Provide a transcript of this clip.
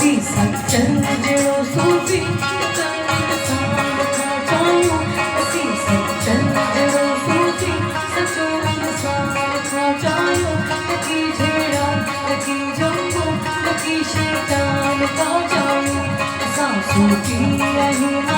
सच्चन जड़ो सूफी सार खा जायो असी सच्चन जड़ो सूफी सचो सार खा जायो लकी झेड़ा लकी जंगो लकी शैतान खा जायो असा सूफी अही